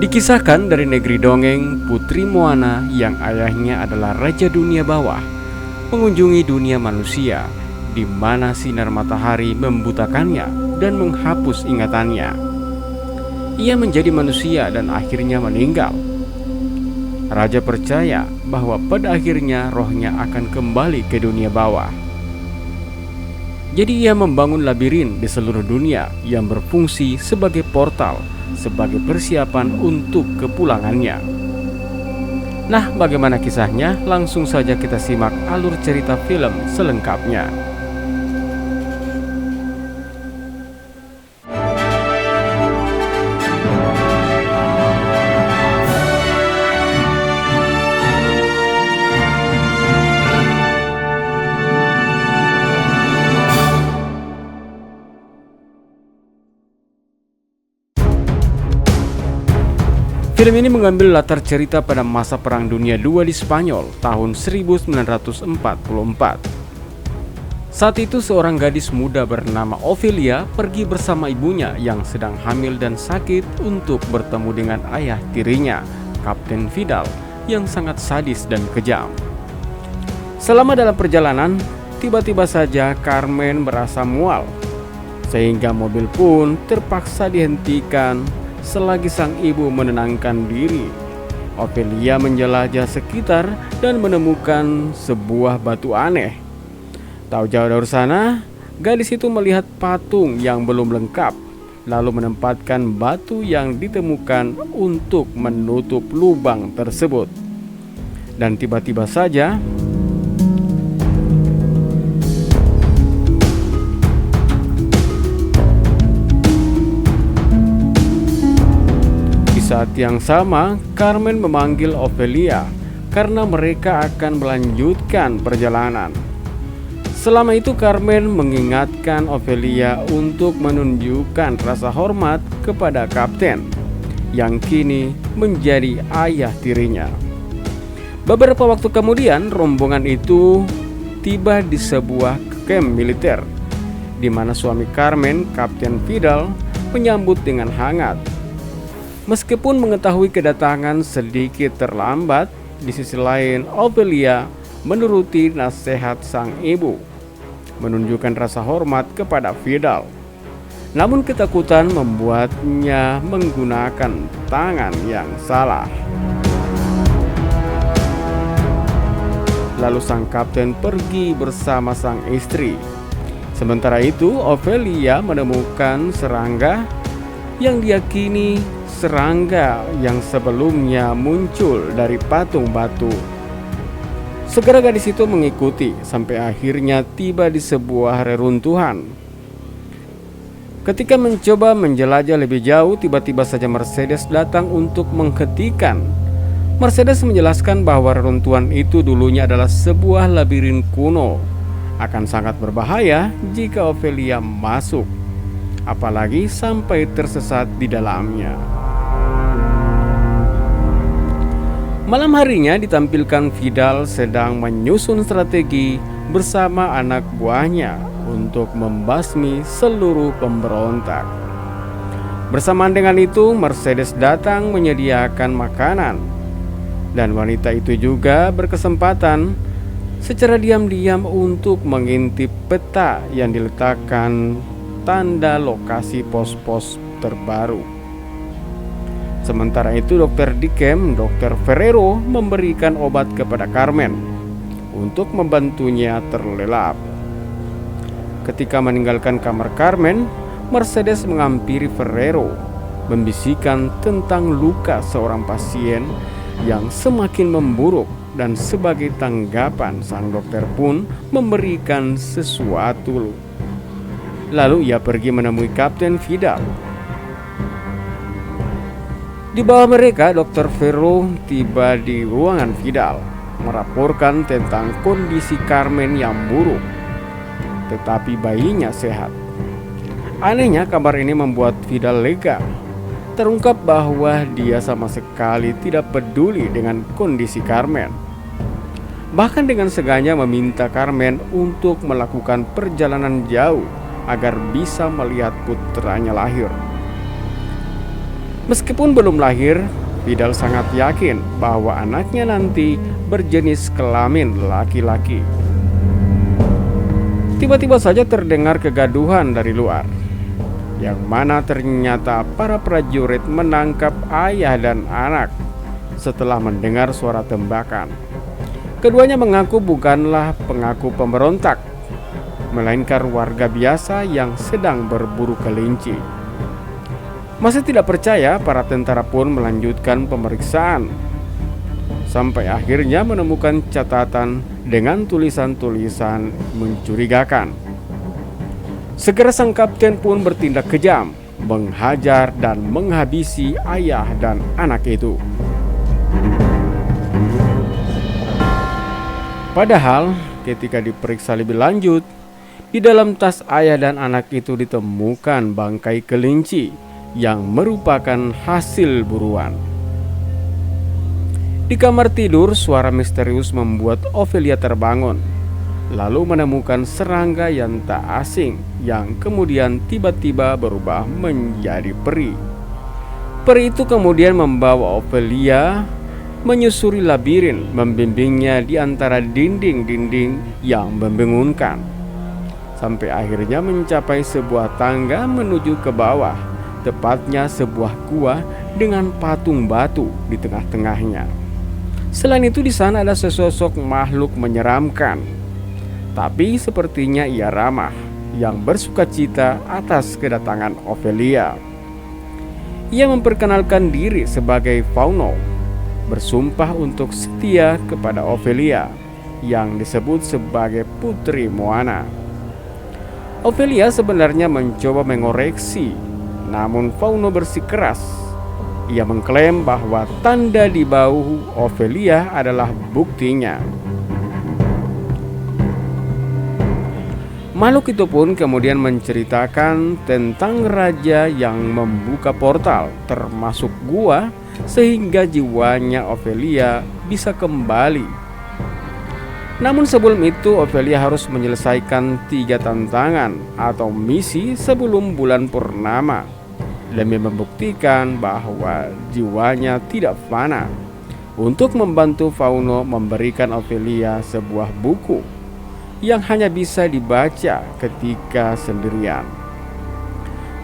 Dikisahkan dari negeri dongeng, Putri Moana yang ayahnya adalah Raja Dunia Bawah mengunjungi dunia manusia di mana sinar matahari membutakannya dan menghapus ingatannya. Ia menjadi manusia dan akhirnya meninggal. Raja percaya bahwa pada akhirnya rohnya akan kembali ke dunia bawah. Jadi ia membangun labirin di seluruh dunia yang berfungsi sebagai portal, sebagai persiapan untuk kepulangannya. Nah, bagaimana kisahnya? Langsung saja kita simak alur cerita film selengkapnya. Film ini mengambil latar cerita pada masa Perang Dunia II di Spanyol tahun 1944. Saat itu seorang gadis muda bernama Ophelia pergi bersama ibunya yang sedang hamil dan sakit untuk bertemu dengan ayah tirinya, Kapten Vidal, yang sangat sadis dan kejam. Selama dalam perjalanan, tiba-tiba saja Carmen merasa mual, sehingga mobil pun terpaksa dihentikan selagi sang ibu menenangkan diri. Ophelia menjelajah sekitar dan menemukan sebuah batu aneh. Tak jauh dari sana, gadis itu melihat patung yang belum lengkap, lalu menempatkan batu yang ditemukan untuk menutup lubang tersebut. Dan tiba-tiba saja saat yang sama, Carmen memanggil Ophelia karena mereka akan melanjutkan perjalanan. Selama itu Carmen mengingatkan Ophelia untuk menunjukkan rasa hormat kepada kapten yang kini menjadi ayah tirinya. Beberapa waktu kemudian, rombongan itu tiba di sebuah kamp militer di mana suami Carmen, Kapten Vidal, menyambut dengan hangat. Meskipun mengetahui kedatangan sedikit terlambat, di sisi lain Ophelia menuruti nasihat sang ibu, menunjukkan rasa hormat kepada Vidal. Namun ketakutan membuatnya menggunakan tangan yang salah. Lalu sang kapten pergi bersama sang istri. Sementara itu Ophelia menemukan serangga yang diyakini serangga yang sebelumnya muncul dari patung batu. Segera gadis itu mengikuti sampai akhirnya tiba di sebuah reruntuhan. Ketika mencoba menjelajah lebih jauh, tiba-tiba saja Mercedes datang untuk menghentikan. Mercedes menjelaskan bahwa reruntuhan itu dulunya adalah sebuah labirin kuno. Akan sangat berbahaya jika Ophelia masuk, apalagi sampai tersesat di dalamnya. Malam harinya ditampilkan Vidal sedang menyusun strategi bersama anak buahnya untuk membasmi seluruh pemberontak. Bersamaan dengan itu, Mercedes datang menyediakan makanan, dan wanita itu juga berkesempatan secara diam-diam untuk mengintip peta yang diletakkan tanda lokasi pos-pos terbaru. Sementara itu dokter di camp, Dr. Ferrero, memberikan obat kepada Carmen untuk membantunya terlelap. Ketika meninggalkan kamar Carmen, Mercedes menghampiri Ferrero, membisikkan tentang luka seorang pasien yang semakin memburuk, dan sebagai tanggapan sang dokter pun memberikan sesuatu. Lalu ia pergi menemui Kapten Vidal. Di bawah mereka, Dr. Ferro tiba di ruangan Vidal, melaporkan tentang kondisi Carmen yang buruk, tetapi bayinya sehat. Anehnya, kabar ini membuat Vidal lega. Terungkap bahwa dia sama sekali tidak peduli dengan kondisi Carmen. Bahkan dengan segannya meminta Carmen untuk melakukan perjalanan jauh agar bisa melihat putranya lahir. Meskipun belum lahir, Vidal sangat yakin bahwa anaknya nanti berjenis kelamin laki-laki. Tiba-tiba saja terdengar kegaduhan dari luar, yang mana ternyata para prajurit menangkap ayah dan anak setelah mendengar suara tembakan. Keduanya mengaku bukanlah pengaku pemberontak, melainkan warga biasa yang sedang berburu kelinci. Masih tidak percaya, para tentara pun melanjutkan pemeriksaan sampai akhirnya menemukan catatan dengan tulisan-tulisan mencurigakan. Segera sang kapten pun bertindak kejam, menghajar dan menghabisi ayah dan anak itu. Padahal ketika diperiksa lebih lanjut, di dalam tas ayah dan anak itu ditemukan bangkai kelinci yang merupakan hasil buruan. Di kamar tidur, suara misterius membuat Ophelia terbangun, lalu menemukan serangga yang tak asing yang kemudian tiba-tiba berubah menjadi peri. Peri itu kemudian membawa Ophelia menyusuri labirin, membimbingnya di antara dinding-dinding yang membingungkan, sampai akhirnya mencapai sebuah tangga menuju ke bawah, tepatnya sebuah gua dengan patung batu di tengah-tengahnya. Selain itu di sana ada sesosok makhluk menyeramkan, tapi sepertinya ia ramah, yang bersukacita atas kedatangan Ophelia. Ia memperkenalkan diri sebagai Fauno, bersumpah untuk setia kepada Ophelia yang disebut sebagai Putri Moana. Ophelia sebenarnya mencoba mengoreksi, namun Fauno bersikeras. Ia mengklaim bahwa tanda di bahu Ophelia adalah buktinya. Makhluk itu pun kemudian menceritakan tentang raja yang membuka portal termasuk gua sehingga jiwanya Ophelia bisa kembali. Namun sebelum itu Ophelia harus menyelesaikan 3 tantangan atau misi sebelum bulan purnama demi membuktikan bahwa jiwanya tidak fana. Untuk membantu Fauno memberikan Ophelia sebuah buku yang hanya bisa dibaca ketika sendirian.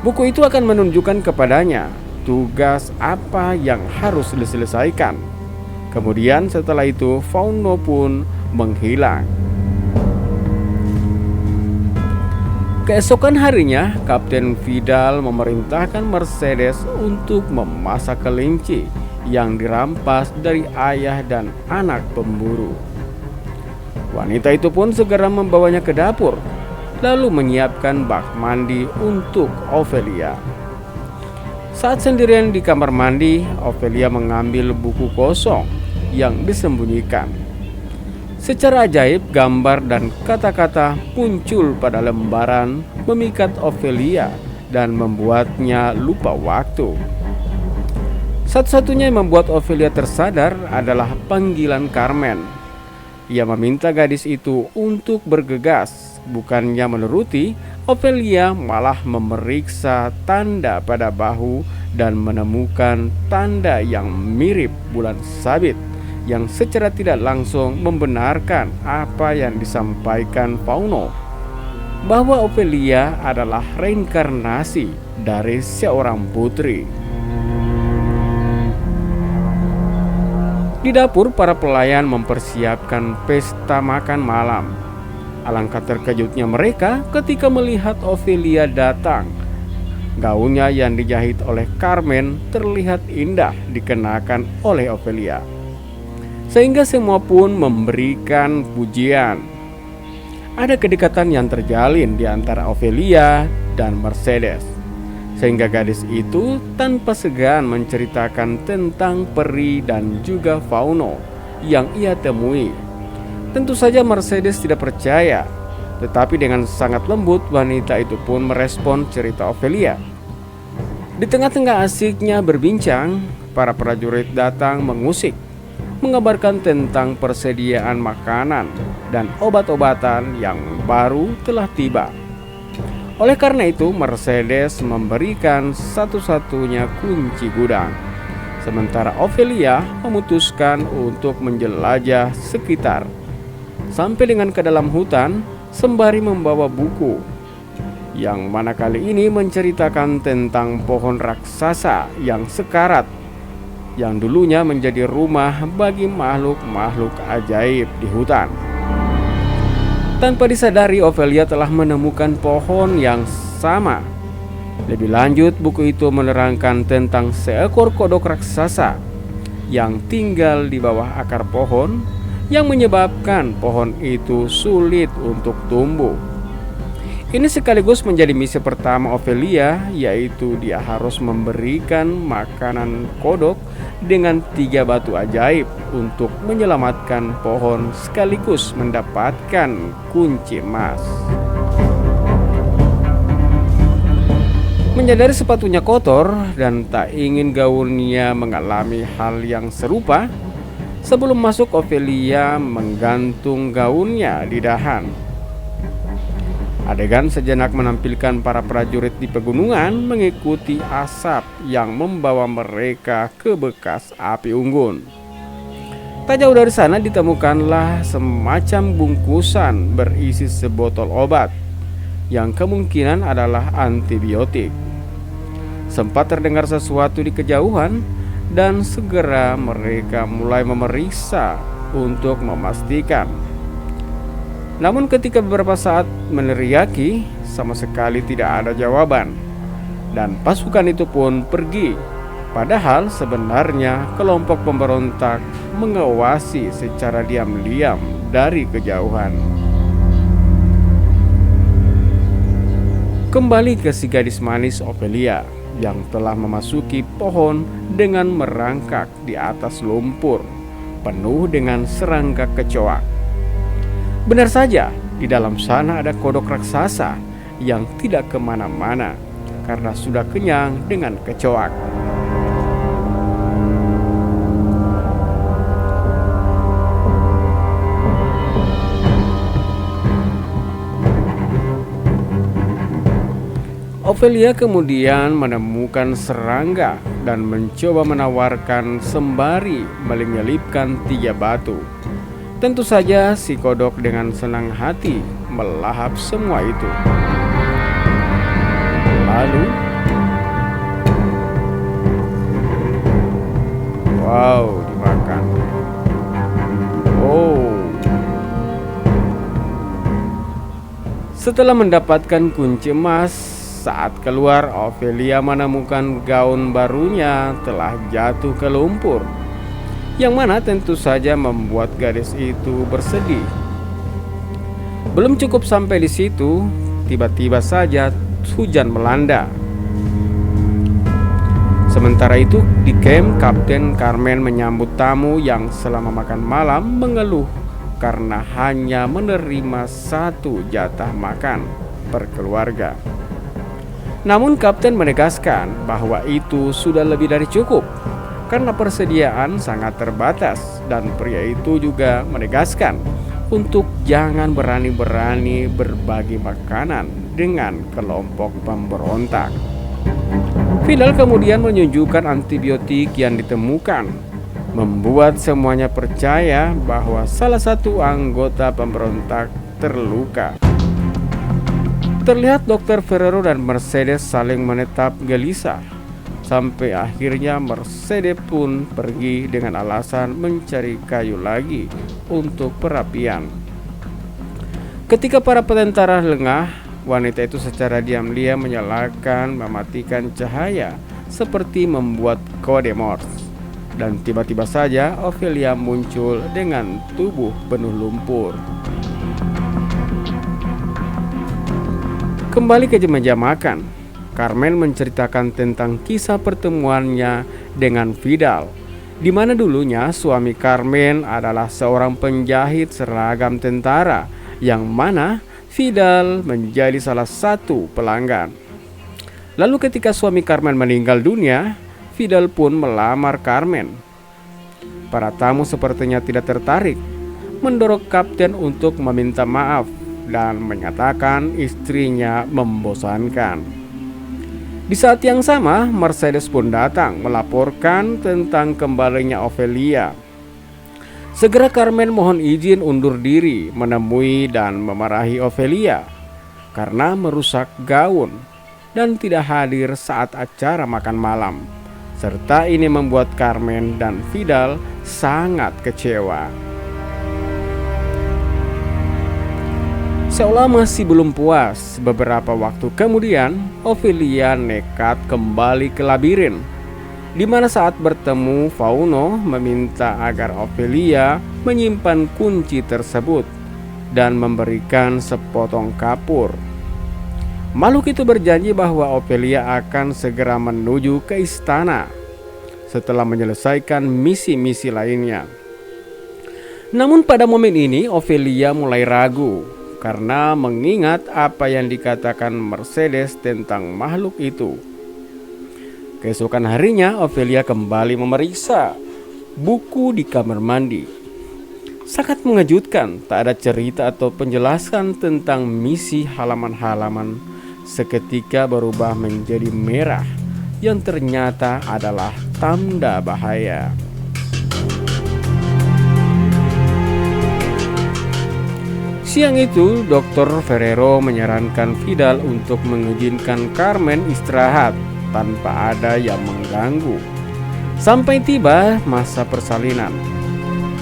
Buku itu akan menunjukkan kepadanya tugas apa yang harus diselesaikan. Kemudian setelah itu Fauno pun menghilang. Keesokan harinya, Kapten Vidal memerintahkan Mercedes untuk memasak kelinci yang dirampas dari ayah dan anak pemburu. Wanita itu pun segera membawanya ke dapur, lalu menyiapkan bak mandi untuk Ophelia. Saat sendirian di kamar mandi, Ophelia mengambil buku kosong yang disembunyikan. Secara ajaib, gambar dan kata-kata muncul pada lembaran, memikat Ophelia dan membuatnya lupa waktu. Satu-satunya yang membuat Ophelia tersadar adalah panggilan Carmen. Ia meminta gadis itu untuk bergegas. Bukannya menuruti, Ophelia malah memeriksa tanda pada bahu dan menemukan tanda yang mirip bulan sabit, yang secara tidak langsung membenarkan apa yang disampaikan Fauno, bahwa Ophelia adalah reinkarnasi dari seorang putri. Di dapur, para pelayan mempersiapkan pesta makan malam. Alangkah terkejutnya mereka ketika melihat Ophelia datang. Gaunnya yang dijahit oleh Carmen terlihat indah dikenakan oleh Ophelia, sehingga semua pun memberikan pujian. Ada kedekatan yang terjalin di antara Ophelia dan Mercedes, sehingga gadis itu tanpa segan menceritakan tentang peri dan juga Fauno yang ia temui. Tentu saja Mercedes tidak percaya, tetapi dengan sangat lembut wanita itu pun merespon cerita Ophelia. Di tengah-tengah asiknya berbincang, para prajurit datang mengusik, mengabarkan tentang persediaan makanan dan obat-obatan yang baru telah tiba. Oleh karena itu, Mercedes memberikan satu-satunya kunci gudang, sementara Ophelia memutuskan untuk menjelajah sekitar, sampai dengan ke dalam hutan sembari membawa buku, yang mana kali ini menceritakan tentang pohon raksasa yang sekarat, yang dulunya menjadi rumah bagi makhluk-makhluk ajaib di hutan. Tanpa disadari, Ophelia telah menemukan pohon yang sama. Lebih lanjut, buku itu menerangkan tentang seekor kodok raksasa yang tinggal di bawah akar pohon, yang menyebabkan pohon itu sulit untuk tumbuh. Ini sekaligus menjadi misi pertama Ophelia, yaitu dia harus memberikan makanan kodok dengan 3 batu ajaib untuk menyelamatkan pohon sekaligus mendapatkan kunci emas. Menyadari sepatunya kotor dan tak ingin gaunnya mengalami hal yang serupa, sebelum masuk Ophelia menggantung gaunnya di dahan. Adegan sejenak menampilkan para prajurit di pegunungan mengikuti asap yang membawa mereka ke bekas api unggun. Tak jauh dari sana ditemukanlah semacam bungkusan berisi sebotol obat yang kemungkinan adalah antibiotik. Sempat terdengar sesuatu di kejauhan dan segera mereka mulai memeriksa untuk memastikan. Namun ketika beberapa saat meneriaki, sama sekali tidak ada jawaban, dan pasukan itu pun pergi. Padahal sebenarnya kelompok pemberontak mengawasi secara diam-diam dari kejauhan. Kembali ke si gadis manis Ophelia yang telah memasuki pohon dengan merangkak di atas lumpur penuh dengan serangga kecoak. Benar saja, di dalam sana ada kodok raksasa yang tidak kemana-mana karena sudah kenyang dengan kecoak. Ophelia kemudian menemukan serangga dan mencoba menawarkan sembari menyelipkan 3 batu. Tentu saja si kodok dengan senang hati melahap semua itu. Lalu, wow, dimakan. Oh. Setelah mendapatkan kunci emas, saat keluar Ophelia menemukan gaun barunya telah jatuh ke lumpur, yang mana tentu saja membuat gadis itu bersedih. Belum cukup sampai di situ, tiba-tiba saja hujan melanda. Sementara itu di camp, Kapten Carmen menyambut tamu yang selama makan malam mengeluh karena hanya menerima 1 jatah makan per keluarga. Namun Kapten menegaskan bahwa itu sudah lebih dari cukup, karena persediaan sangat terbatas, dan pria itu juga menegaskan untuk jangan berani-berani berbagi makanan dengan kelompok pemberontak. Fidel kemudian menunjukkan antibiotik yang ditemukan, membuat semuanya percaya bahwa salah satu anggota pemberontak terluka. Terlihat Dr. Ferrero dan Mercedes saling menatap gelisah. Sampai akhirnya Mercedes pun pergi dengan alasan mencari kayu lagi untuk perapian. Ketika para tentara lengah, wanita itu secara diam-diam menyalakan mematikan cahaya seperti membuat kode Morse. Dan tiba-tiba saja Ophelia muncul dengan tubuh penuh lumpur. Kembali ke meja makan, Carmen menceritakan tentang kisah pertemuannya dengan Vidal, di mana dulunya suami Carmen adalah seorang penjahit seragam tentara, yang mana Vidal menjadi salah satu pelanggan. Lalu ketika suami Carmen meninggal dunia, Vidal pun melamar Carmen. Para tamu sepertinya tidak tertarik, mendorong kapten untuk meminta maaf dan menyatakan istrinya membosankan. Di saat yang sama, Mercedes pun datang melaporkan tentang kembalinya Ophelia. Segera Carmen mohon izin undur diri menemui dan memarahi Ophelia karena merusak gaun dan tidak hadir saat acara makan malam. Serta ini membuat Carmen dan Vidal sangat kecewa. Seolah masih belum puas, beberapa waktu kemudian Ophelia nekat kembali ke labirin, di mana saat bertemu Fauno meminta agar Ophelia menyimpan kunci tersebut dan memberikan sepotong kapur. Makhluk itu berjanji bahwa Ophelia akan segera menuju ke istana setelah menyelesaikan misi-misi lainnya. Namun pada momen ini Ophelia mulai ragu karena mengingat apa yang dikatakan Mercedes tentang makhluk itu. Keesokan harinya Ophelia kembali memeriksa buku di kamar mandi. Sangat mengejutkan, tak ada cerita atau penjelasan tentang misi. Halaman-halaman seketika berubah menjadi merah yang ternyata adalah tanda bahaya. Siang itu, Dr. Ferrero menyarankan Vidal untuk mengizinkan Carmen istirahat tanpa ada yang mengganggu sampai tiba masa persalinan.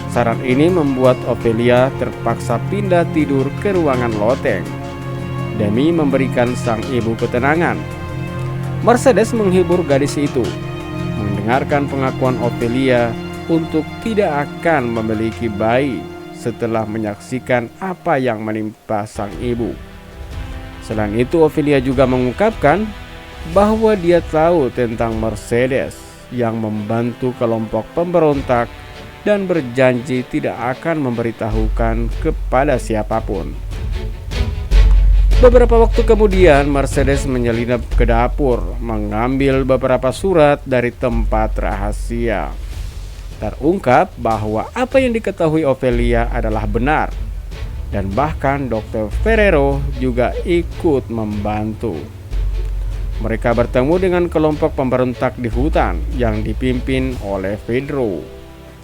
Saran ini membuat Ophelia terpaksa pindah tidur ke ruangan loteng demi memberikan sang ibu ketenangan. Mercedes menghibur gadis itu, mendengarkan pengakuan Ophelia untuk tidak akan memiliki bayi setelah menyaksikan apa yang menimpa sang ibu. Selain itu, Ophelia juga mengungkapkan bahwa dia tahu tentang Mercedes yang membantu kelompok pemberontak dan berjanji tidak akan memberitahukan kepada siapapun. Beberapa waktu kemudian, Mercedes menyelinap ke dapur, mengambil beberapa surat dari tempat rahasia. Terungkap bahwa apa yang diketahui Ophelia adalah benar, dan bahkan Dr. Ferrero juga ikut membantu. Mereka bertemu dengan kelompok pemberontak di hutan yang dipimpin oleh Pedro,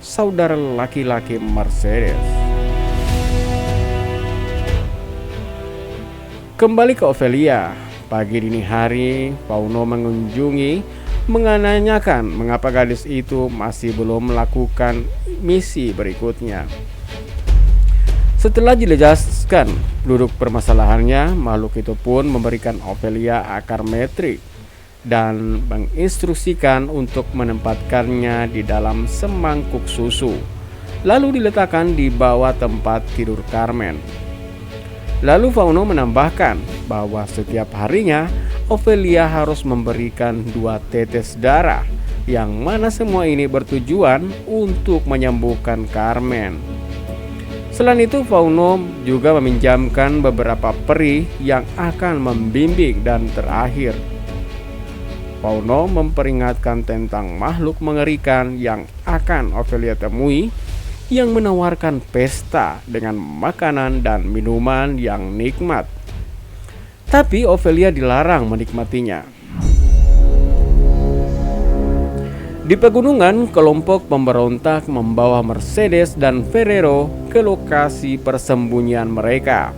saudara laki-laki Mercedes. Kembali ke Ophelia, pagi dini hari Fauno menanyakan mengapa gadis itu masih belum melakukan misi berikutnya. Setelah dijelaskan duduk permasalahannya, makhluk itu pun memberikan Ophelia akar metrik dan menginstruksikan untuk menempatkannya di dalam semangkuk susu, lalu diletakkan di bawah tempat tidur Carmen. Lalu Fauno menambahkan bahwa setiap harinya Ophelia harus memberikan 2 tetes darah, yang mana semua ini bertujuan untuk menyembuhkan Carmen. Selain itu, Fauno juga meminjamkan beberapa peri yang akan membimbing, dan terakhir Fauno memperingatkan tentang makhluk mengerikan yang akan Ophelia temui, yang menawarkan pesta dengan makanan dan minuman yang nikmat. Tapi Ophelia dilarang menikmatinya. Di pegunungan, kelompok pemberontak membawa Mercedes dan Ferrero ke lokasi persembunyian mereka.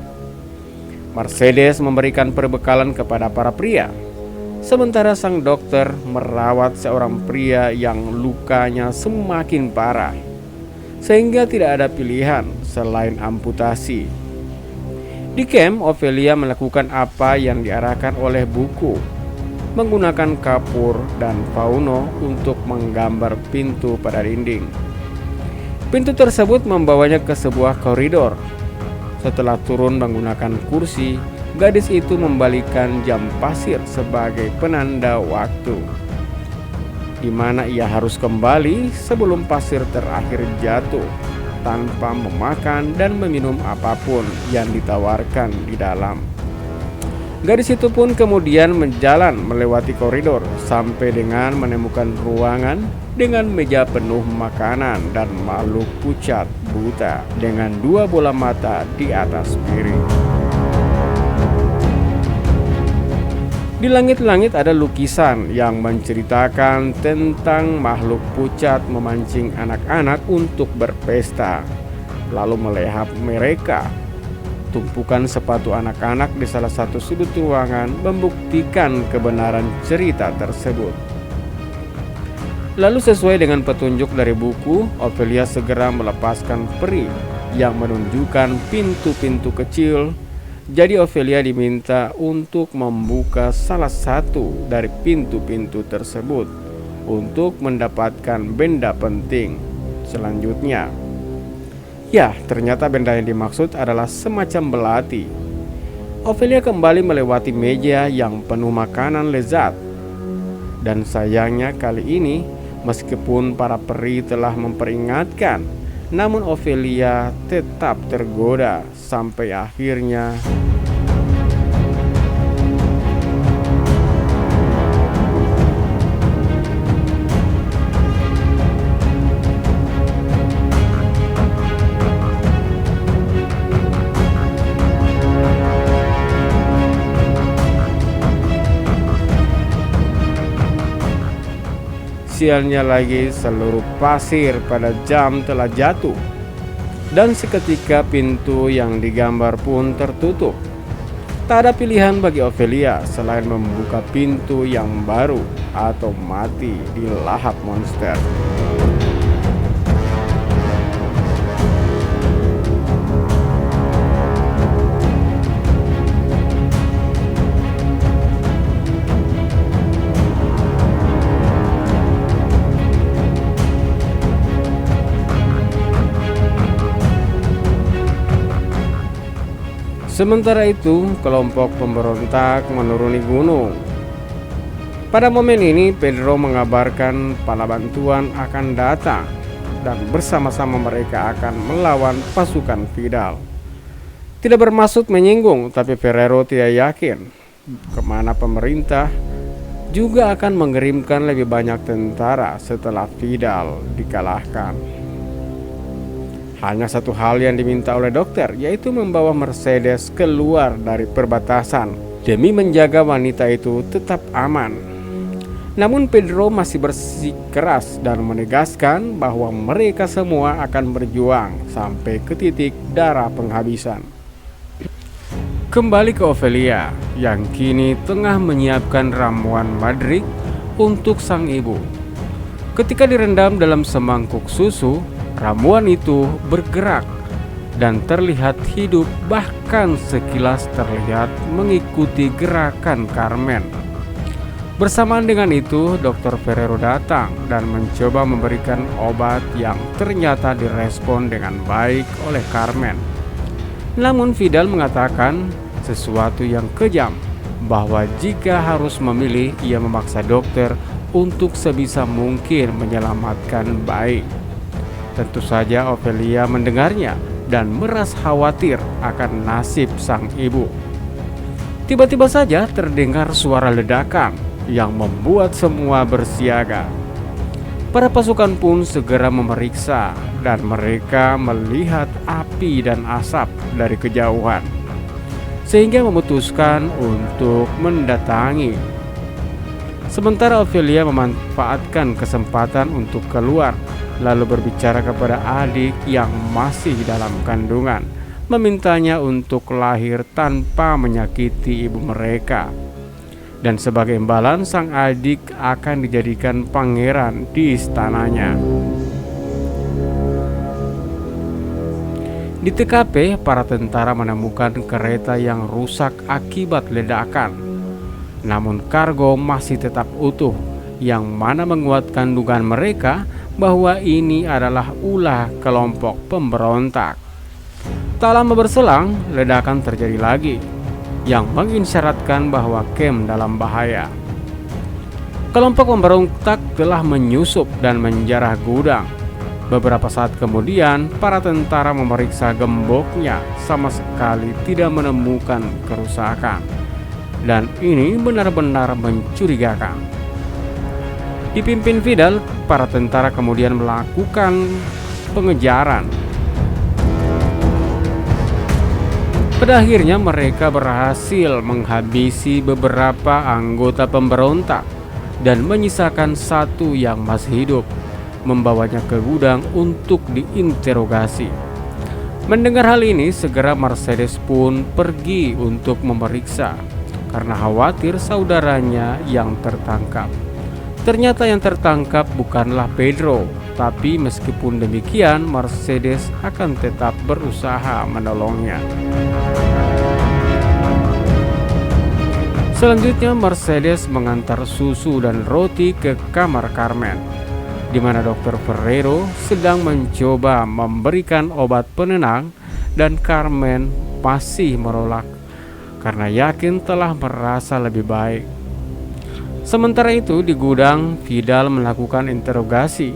Mercedes memberikan perbekalan kepada para pria, sementara sang dokter merawat seorang pria yang lukanya semakin parah, sehingga tidak ada pilihan selain amputasi. Di camp, Ophelia melakukan apa yang diarahkan oleh buku, menggunakan kapur dan Fauno untuk menggambar pintu pada dinding. Pintu tersebut membawanya ke sebuah koridor. Setelah turun menggunakan kursi, gadis itu membalikan jam pasir sebagai penanda waktu, di mana ia harus kembali sebelum pasir terakhir jatuh, tanpa memakan dan meminum apapun yang ditawarkan di dalam. Gadis itu pun kemudian menjalan melewati koridor sampai dengan menemukan ruangan dengan meja penuh makanan dan makhluk pucat buta dengan 2 bola mata di atas piring. Di langit-langit ada lukisan yang menceritakan tentang makhluk pucat memancing anak-anak untuk berpesta, lalu melahap mereka. Tumpukan sepatu anak-anak di salah satu sudut ruangan membuktikan kebenaran cerita tersebut. Lalu sesuai dengan petunjuk dari buku, Ophelia segera melepaskan peri yang menunjukkan pintu-pintu kecil. Jadi Ophelia diminta untuk membuka salah satu dari pintu-pintu tersebut untuk mendapatkan benda penting selanjutnya. Ya, ternyata benda yang dimaksud adalah semacam belati. Ophelia kembali melewati meja yang penuh makanan lezat. Dan sayangnya kali ini, meskipun para peri telah memperingatkan, namun Ophelia tetap tergoda sampai akhirnya sialnya lagi seluruh pasir pada jam telah jatuh. Dan seketika pintu yang digambar pun tertutup. Tak ada pilihan bagi Ophelia selain membuka pintu yang baru atau mati di lahap monster. Sementara itu, kelompok pemberontak menuruni gunung. Pada momen ini, Pedro mengabarkan pala bantuan akan datang dan bersama-sama mereka akan melawan pasukan Vidal. Tidak bermaksud menyinggung, tapi Ferrero tidak yakin kemana pemerintah juga akan mengirimkan lebih banyak tentara setelah Vidal dikalahkan. Hanya satu hal yang diminta oleh dokter, yaitu membawa Mercedes keluar dari perbatasan demi menjaga wanita itu tetap aman. Namun Pedro masih bersikeras dan menegaskan bahwa mereka semua akan berjuang sampai ke titik darah penghabisan. Kembali ke Ophelia yang kini tengah menyiapkan ramuan Madrik untuk sang ibu. Ketika direndam dalam semangkuk susu, ramuan itu bergerak dan terlihat hidup, bahkan sekilas terlihat mengikuti gerakan Carmen. Bersamaan dengan itu, Dr. Ferrero datang dan mencoba memberikan obat yang ternyata direspon dengan baik oleh Carmen. Namun Vidal mengatakan sesuatu yang kejam, bahwa jika harus memilih, ia memaksa dokter untuk sebisa mungkin menyelamatkan bayi. Tentu saja Ophelia mendengarnya dan merasa khawatir akan nasib sang ibu. Tiba-tiba saja terdengar suara ledakan yang membuat semua bersiaga. Para pasukan pun segera memeriksa dan mereka melihat api dan asap dari kejauhan, sehingga memutuskan untuk mendatangi. Sementara Ophelia memanfaatkan kesempatan untuk keluar, lalu berbicara kepada adik yang masih dalam kandungan, memintanya untuk lahir tanpa menyakiti ibu mereka. Dan sebagai imbalan, sang adik akan dijadikan pangeran di istananya. Di TKP, para tentara menemukan kereta yang rusak akibat ledakan. Namun kargo masih tetap utuh, yang mana menguatkan dugaan mereka bahwa ini adalah ulah kelompok pemberontak. Tak lama berselang, ledakan terjadi lagi, yang mengisyaratkan bahwa camp dalam bahaya. Kelompok pemberontak telah menyusup dan menjarah gudang. Beberapa saat kemudian, para tentara memeriksa gemboknya, sama sekali tidak menemukan kerusakan. Dan ini benar-benar mencurigakan. Dipimpin Vidal, para tentara kemudian melakukan pengejaran. Pada akhirnya mereka berhasil menghabisi beberapa anggota pemberontak dan menyisakan satu yang masih hidup, membawanya ke gudang untuk diinterogasi. Mendengar hal ini, segera Mercedes pun pergi untuk memeriksa karena khawatir saudaranya yang tertangkap. Ternyata yang tertangkap bukanlah Pedro, tapi meskipun demikian Mercedes akan tetap berusaha menolongnya. Selanjutnya Mercedes mengantar susu dan roti ke kamar Carmen, di mana Dr. Ferrero sedang mencoba memberikan obat penenang dan Carmen masih menolak karena yakin telah merasa lebih baik. Sementara itu di gudang, Vidal melakukan interogasi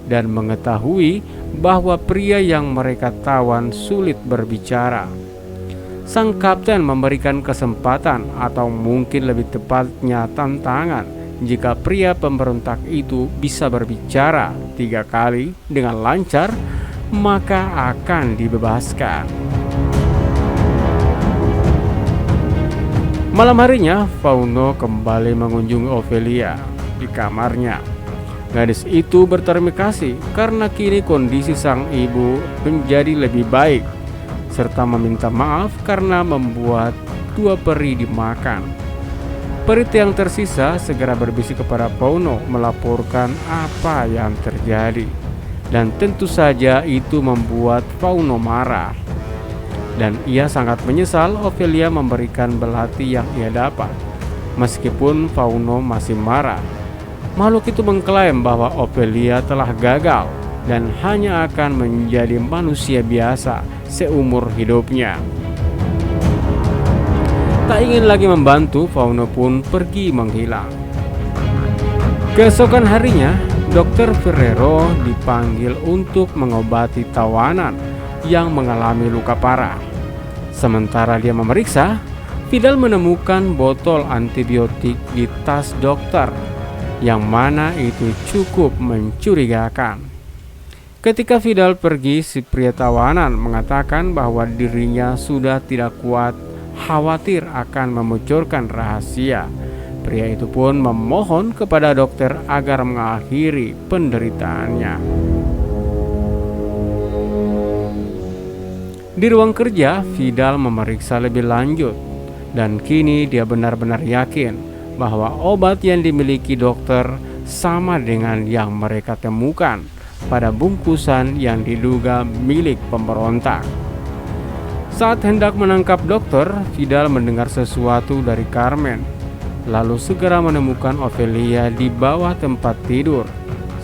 dan mengetahui bahwa pria yang mereka tawan sulit berbicara. Sang kapten memberikan kesempatan atau mungkin lebih tepatnya tantangan jika pria pemberontak itu bisa berbicara 3 kali dengan lancar, maka akan dibebaskan. Malam harinya, Fauno kembali mengunjungi Ophelia di kamarnya. Gadis itu berterima kasih karena kini kondisi sang ibu menjadi lebih baik, serta meminta maaf karena membuat 2 peri dimakan. Peri yang tersisa segera berbisik kepada Fauno melaporkan apa yang terjadi, dan tentu saja itu membuat Fauno marah. Dan ia sangat menyesal Ophelia memberikan belati yang ia dapat. Meskipun Fauno masih marah, makhluk itu mengklaim bahwa Ophelia telah gagal dan hanya akan menjadi manusia biasa seumur hidupnya. Tak ingin lagi membantu, Fauno pun pergi menghilang. Keesokan harinya, Dr. Ferrero dipanggil untuk mengobati tawanan yang mengalami luka parah. Sementara dia memeriksa, Vidal menemukan botol antibiotik di tas dokter, yang mana itu cukup mencurigakan. Ketika Vidal pergi, si pria tawanan mengatakan bahwa dirinya sudah tidak kuat, khawatir akan memucurkan rahasia. Pria itu pun memohon kepada dokter agar mengakhiri penderitaannya. Di ruang kerja, Vidal memeriksa lebih lanjut, dan kini dia benar-benar yakin bahwa obat yang dimiliki dokter sama dengan yang mereka temukan pada bungkusan yang diduga milik pemberontak. Saat hendak menangkap dokter, Vidal mendengar sesuatu dari Carmen, lalu segera menemukan Ophelia di bawah tempat tidur,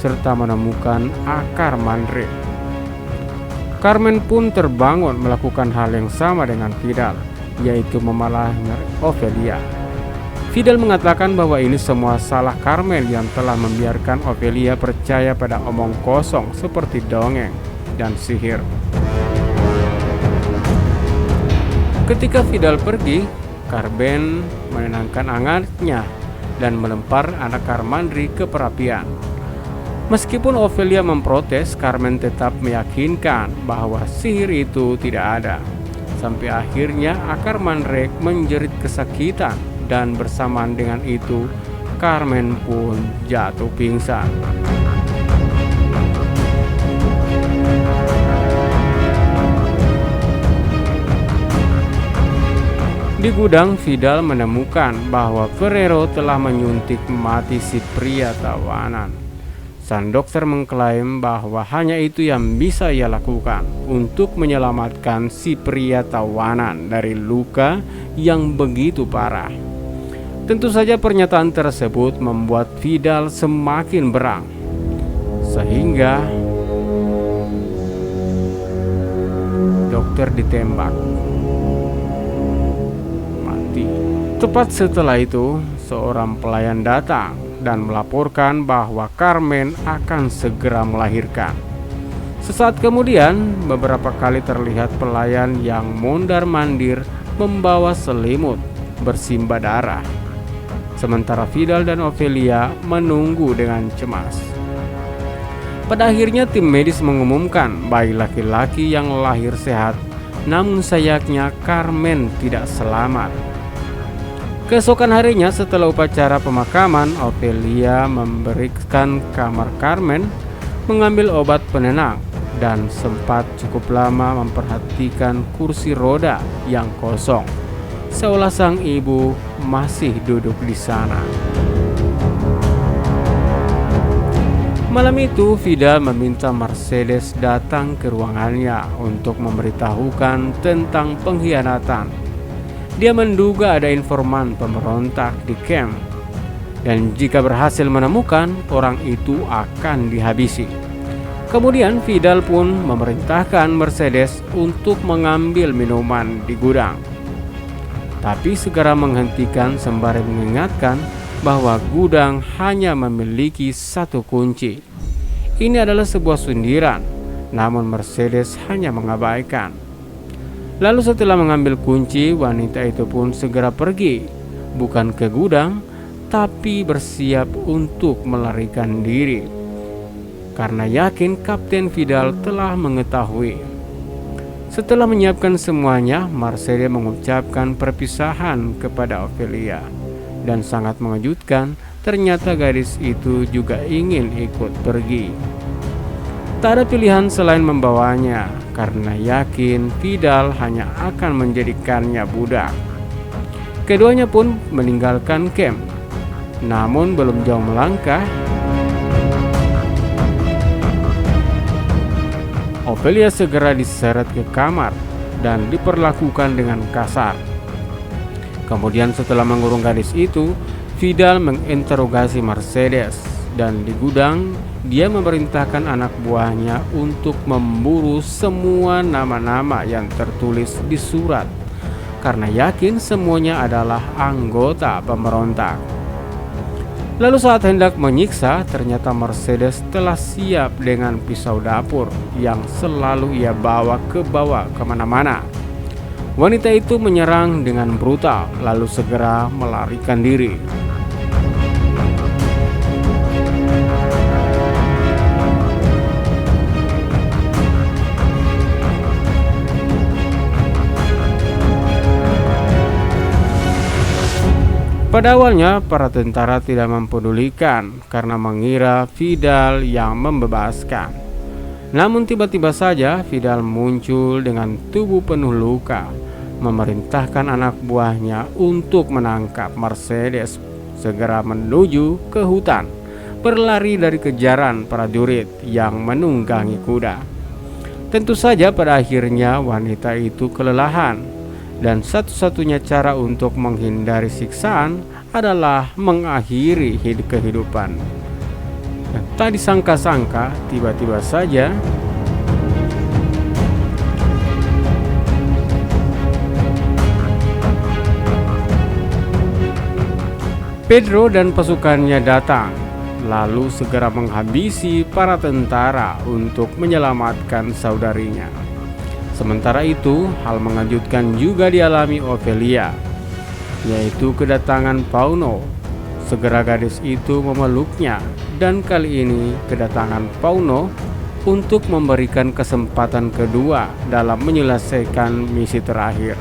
serta menemukan akar mandrake. Carmen pun terbangun melakukan hal yang sama dengan Vidal, yaitu memarahi Ophelia. Vidal mengatakan bahwa ini semua salah Carmen yang telah membiarkan Ophelia percaya pada omong kosong seperti dongeng dan sihir. Ketika Vidal pergi, Carmen menenangkan anaknya dan melempar anak Carmandri ke perapian. Meskipun Ophelia memprotes, Carmen tetap meyakinkan bahwa sihir itu tidak ada. Sampai akhirnya akar mandrake menjerit kesakitan, dan bersamaan dengan itu Carmen pun jatuh pingsan. Di gudang, Vidal menemukan bahwa Ferrero telah menyuntik mati si pria tawanan. Sang dokter mengklaim bahwa hanya itu yang bisa ia lakukan untuk menyelamatkan si pria tawanan dari luka yang begitu parah. Tentu saja pernyataan tersebut membuat Vidal semakin berang, sehingga dokter ditembak mati. Tepat setelah itu, seorang pelayan datang dan melaporkan bahwa Carmen akan segera melahirkan. Sesaat kemudian, beberapa kali terlihat pelayan yang mondar-mandir membawa selimut bersimbah darah. Sementara Vidal dan Ophelia menunggu dengan cemas. Pada akhirnya tim medis mengumumkan bayi laki-laki yang lahir sehat namun sayangnya Carmen tidak selamat. Keesokan harinya setelah upacara pemakaman, Ophelia memberikan kamar Carmen, mengambil obat penenang, dan sempat cukup lama memperhatikan kursi roda yang kosong, seolah sang ibu masih duduk di sana. Malam itu, Vidal meminta Mercedes datang ke ruangannya untuk memberitahukan tentang pengkhianatan. Dia menduga ada informan pemberontak di camp, dan jika berhasil menemukan, orang itu akan dihabisi. Kemudian Vidal pun memerintahkan Mercedes untuk mengambil minuman di gudang, tapi segera menghentikan sembari mengingatkan bahwa gudang hanya memiliki satu kunci. Ini adalah sebuah sindiran, namun Mercedes hanya mengabaikan. Lalu setelah mengambil kunci, wanita itu pun segera pergi, bukan ke gudang, tapi bersiap untuk melarikan diri, karena yakin Kapten Vidal telah mengetahui. Setelah menyiapkan semuanya, Mercedes mengucapkan perpisahan kepada Ophelia, dan sangat mengejutkan, ternyata gadis itu juga ingin ikut pergi. Tak ada pilihan selain membawanya, karena yakin Vidal hanya akan menjadikannya budak. Keduanya pun meninggalkan camp. Namun belum jauh melangkah, Ophelia segera diseret ke kamar dan diperlakukan dengan kasar. Kemudian setelah mengurung gadis itu, Vidal menginterogasi Mercedes, dan di gudang dia memerintahkan anak buahnya untuk memburu semua nama-nama yang tertulis di surat, karena yakin semuanya adalah anggota pemberontak. Lalu saat hendak menyiksa, ternyata Mercedes telah siap dengan pisau dapur yang selalu ia bawa kemana-mana. Wanita itu menyerang dengan brutal, lalu segera melarikan diri. Pada awalnya, para tentara tidak mempedulikan karena mengira Vidal yang membebaskan. Namun tiba-tiba saja Vidal muncul dengan tubuh penuh luka, memerintahkan anak buahnya untuk menangkap Mercedes, segera menuju ke hutan, berlari dari kejaran prajurit yang menunggangi kuda. Tentu saja pada akhirnya wanita itu kelelahan, dan satu-satunya cara untuk menghindari siksaan adalah mengakhiri kehidupan. Dan tak disangka-sangka, tiba-tiba saja Pedro dan pasukannya datang, lalu segera menghabisi para tentara untuk menyelamatkan saudarinya. Sementara itu, hal mengejutkan juga dialami Ophelia, yaitu kedatangan Pauno. Segera gadis itu memeluknya, dan kali ini kedatangan Pauno untuk memberikan kesempatan kedua dalam menyelesaikan misi terakhir,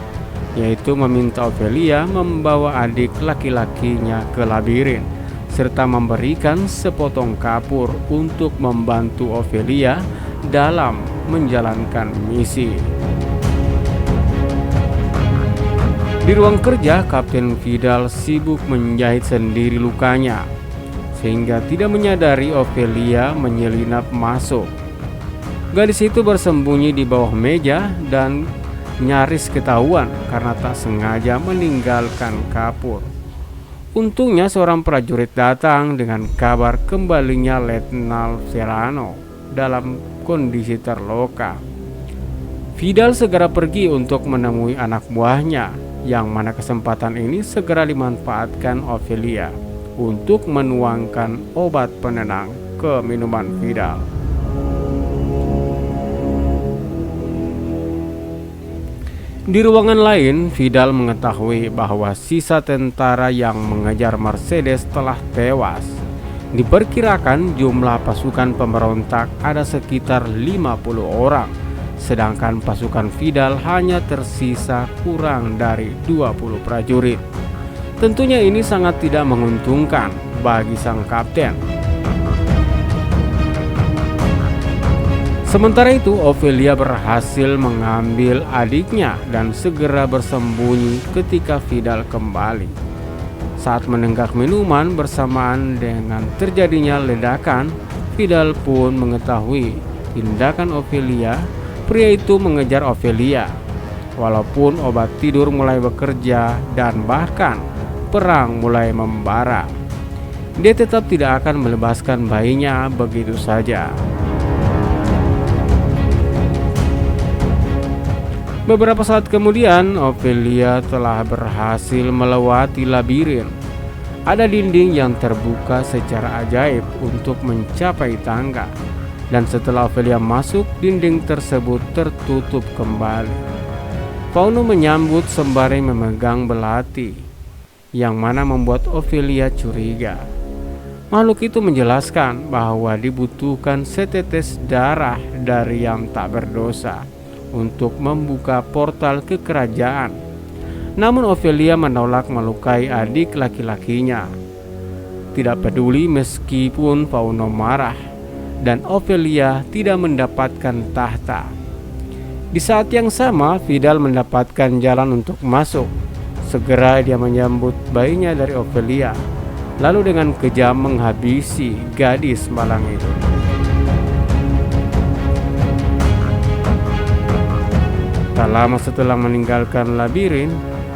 yaitu meminta Ophelia membawa adik laki-lakinya ke labirin, serta memberikan sepotong kapur untuk membantu Ophelia dalam menjalankan misi. Di ruang kerja, Kapten Vidal sibuk menjahit sendiri lukanya, sehingga tidak menyadari Ophelia menyelinap masuk. Gadis itu bersembunyi di bawah meja dan nyaris ketahuan karena tak sengaja meninggalkan kapur. Untungnya seorang prajurit datang dengan kabar kembalinya Letnan Serrano dalam kondisi terluka. Vidal segera pergi untuk menemui anak buahnya, yang mana kesempatan ini segera dimanfaatkan Ophelia untuk menuangkan obat penenang ke minuman Vidal. Di ruangan lain, Vidal mengetahui bahwa sisa tentara yang mengejar Mercedes telah tewas. Diperkirakan jumlah pasukan pemberontak ada sekitar 50 orang, sedangkan pasukan Vidal hanya tersisa kurang dari 20 prajurit. Tentunya ini sangat tidak menguntungkan bagi sang kapten. Sementara itu, Ophelia berhasil mengambil adiknya dan segera bersembunyi ketika Vidal kembali. Saat menenggak minuman bersamaan dengan terjadinya ledakan, Vidal pun mengetahui tindakan Ophelia. Pria itu mengejar Ophelia. Walaupun obat tidur mulai bekerja dan bahkan perang mulai membara, dia tetap tidak akan melepaskan bayinya begitu saja. Beberapa saat kemudian, Ophelia telah berhasil melewati labirin. Ada dinding yang terbuka secara ajaib untuk mencapai tangga. Dan setelah Ophelia masuk, dinding tersebut tertutup kembali. Fauno menyambut sembari memegang belati, yang mana membuat Ophelia curiga. Makhluk itu menjelaskan bahwa dibutuhkan setetes darah dari yang tak berdosa untuk membuka portal ke kerajaan. Namun Ophelia menolak melukai adik laki-lakinya. Tidak peduli meskipun Fauno marah dan Ophelia tidak mendapatkan tahta. Di saat yang sama, Vidal mendapatkan jalan untuk masuk. Segera dia menyambut bayinya dari Ophelia, lalu dengan kejam menghabisi gadis malang itu. Tak lama setelah meninggalkan labirin,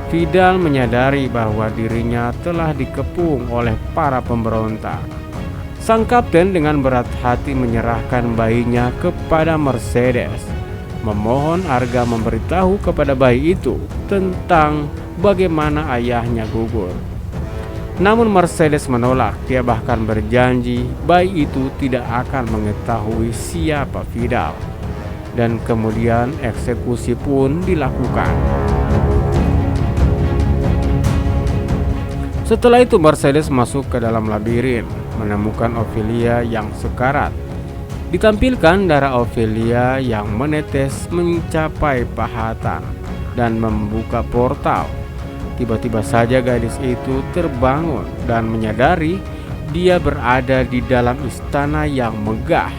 Vidal menyadari bahwa dirinya telah dikepung oleh para pemberontak. Sang kapten dengan berat hati menyerahkan bayinya kepada Mercedes, memohon Arga memberitahu kepada bayi itu tentang bagaimana ayahnya gugur. Namun Mercedes menolak. Dia bahkan berjanji bayi itu tidak akan mengetahui siapa Vidal. Dan kemudian eksekusi pun dilakukan. Setelah itu Mercedes masuk ke dalam labirin, menemukan Ophelia yang sekarat. Ditampilkan darah Ophelia yang menetes mencapai pahatan dan membuka portal. Tiba-tiba saja gadis itu terbangun dan menyadari dia berada di dalam istana yang megah,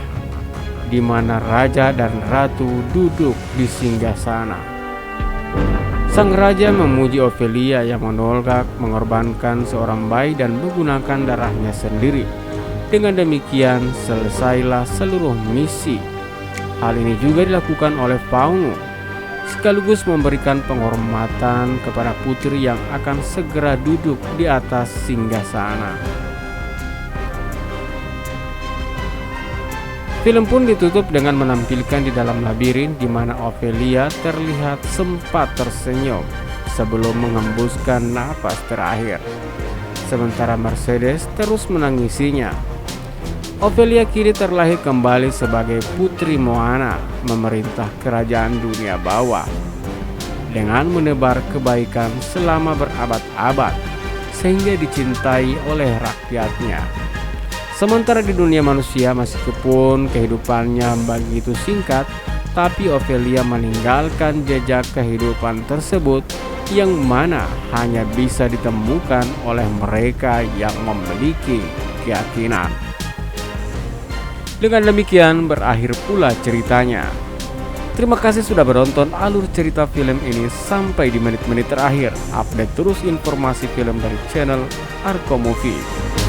di mana raja dan ratu duduk di singgasana. Sang raja memuji Ophelia yang menolak mengorbankan seorang bayi dan menggunakan darahnya sendiri. Dengan demikian selesailah seluruh misi. Hal ini juga dilakukan oleh Fauno, sekaligus memberikan penghormatan kepada putri yang akan segera duduk di atas singgasana. Film pun ditutup dengan menampilkan di dalam labirin di mana Ophelia terlihat sempat tersenyum sebelum mengembuskan napas terakhir. Sementara Mercedes terus menangisinya. Ophelia kini terlahir kembali sebagai putri Moana, memerintah kerajaan dunia bawah dengan menebar kebaikan selama berabad-abad sehingga dicintai oleh rakyatnya. Sementara di dunia manusia meskipun kehidupannya begitu singkat, tapi Ophelia meninggalkan jejak kehidupan tersebut yang mana hanya bisa ditemukan oleh mereka yang memiliki keyakinan. Dengan demikian berakhir pula ceritanya. Terima kasih sudah menonton alur cerita film ini sampai di menit-menit terakhir. Update terus informasi film dari channel Arko Movie.